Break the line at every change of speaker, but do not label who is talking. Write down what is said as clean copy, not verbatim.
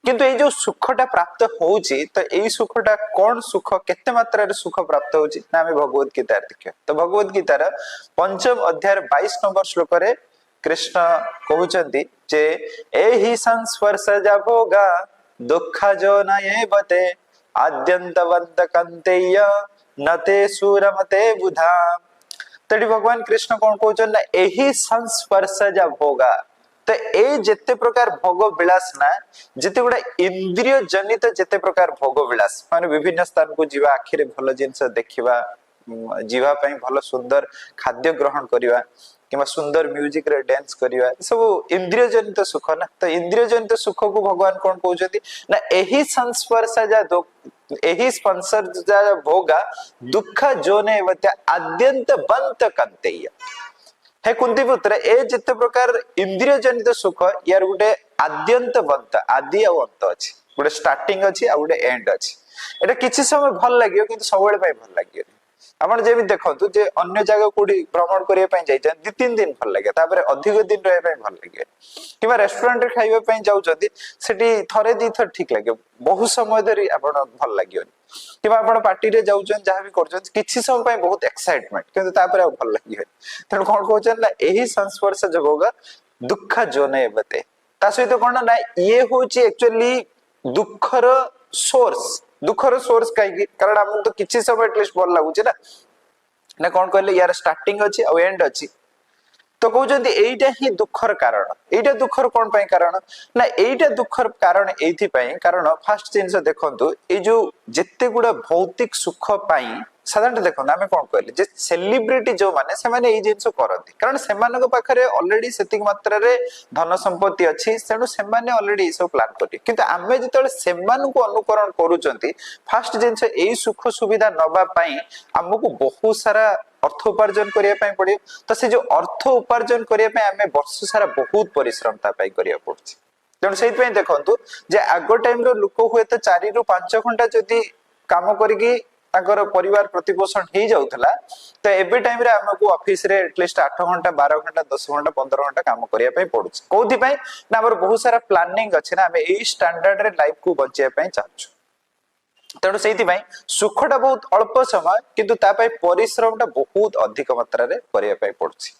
किंतु ये जो सुखटा प्राप्त होउची तो यही सुखटा कौन सुख केते मात्रा रे सुख प्राप्त होउची ना हमें भगवत गीता देखियो तो भगवत गीतार पंचम अध्याय 22 नंबर श्लोक रे कृष्ण कहउचंती जे एहि संस्पर्शजा भोगा दुःख जो नये बते आद्यंतवंत कंतेय नते सूरमते बुधा तड़ी भगवान कृष्ण कौन कहउचन ना एहि संस्पर्शजा भोगा तो ए जेते प्रकार भोग विलास ना जेते गुडा इंद्रिय जनित जेते प्रकार भोग विलास माने विभिन्न स्थान को जीवा आखिरे भलो जिंस देखिबा जीवा पई भलो सुंदर खाद्य ग्रहण करिवा किंबा सुंदर म्यूजिक रे डांस करिवा सब इंद्रिय जनित सुख ना तो इंद्रिय जनित सुख को भगवान कौन कहउचती ना एही संस्पर्श जा एही स्पंसर जा भोगा दुख जोने वत्या आद्यंत बंत कंतेय हे कुंती पुत्र ए जिते प्रकार इंद्रिय जनित सुख यार गोटे आद्यंत बंत आदि और अंत अछि गोटे स्टार्टिंग अछि आ गोटे एंड अछि एटा किछि समय भल लागियो किंतु सबवेले पय भल लागियो आपण जे भी देखंतु जे अन्य जगह कोडी भ्रमण करिया पय जाय दि तीन दिन भल लागे तापर अधिक दिन रहे पय भल लागे किबा रेस्टोरेंट रे खाइबा पय जाउचंती सेठी थरे दी थर ठीक लागे बहुत समय धरि आपण भल लागियो किबा आपण पार्टी रे जाउचन जहा भी करचन किछि समय पय बहुत एक्साइटमेंट किंतु तापर भल लागियो तण कोन कहचन ना एही संस्पर्श जगोगा दुख जोने बते ता सहित कोन ना ये होची एक्चुअली दुखर सोर्स काई कारण हम तो किछि समय एटलीस्ट भल लागुची ना ना कोन कहले यार स्टार्टिंग अछि और एंड अछि तो कहउचंती एइटा ही दुखर कारण एइटा दुखर कोन पय कारण ना एइटा दुखर कारण एथि पय कारण फर्स्ट जिंस देखंतु ए जो जत्ते गुडा भौतिक सुख पय साधारण देखंतु हमें कोन कहले जे सेलिब्रिटी जो माने से माने ए जिंस करंती कारण से मानको पाखरे ऑलरेडी सेतिक मात्रा रे धन संपत्ति अछि सेनु से माने ऑलरेडी सब प्लान करती किंतु आमे जतले से मानको अनुकरण करूचंती फर्स्ट जिंस ए सुख सुविधा नबा पय हमकु बहुत सारा अर्थ उपार्जन करिया पय पड़े तो से जो अर्थ उपार्जन करिया पय हमें वर्ष सारा बहुत परिश्रम ता पय करिया पड़छ जण सेति पय देखंतु जे आगो टाइम रो लोक हुए तो 4 रु 5 घंटा जदी काम करिकी ताकर परिवार प्रतिपोषण हे जाउथला तो एबे टाइम रे हमकु ऑफिस रे एटलीस्ट 8 घंटा 12 घंटा 10 घंटा 15 घंटा काम करिया पय पड़छ कोथि पय ना हमर बहुत सारा प्लानिंग अछि ना हमें ए स्टैंडर्ड रे लाइफ को बचिया पय चाहछु तेणु से सुखटा बहुत अल्प समय किंतु परिश्रम टा बहुत अधिक मात्रा रे करिया पय पड़छि।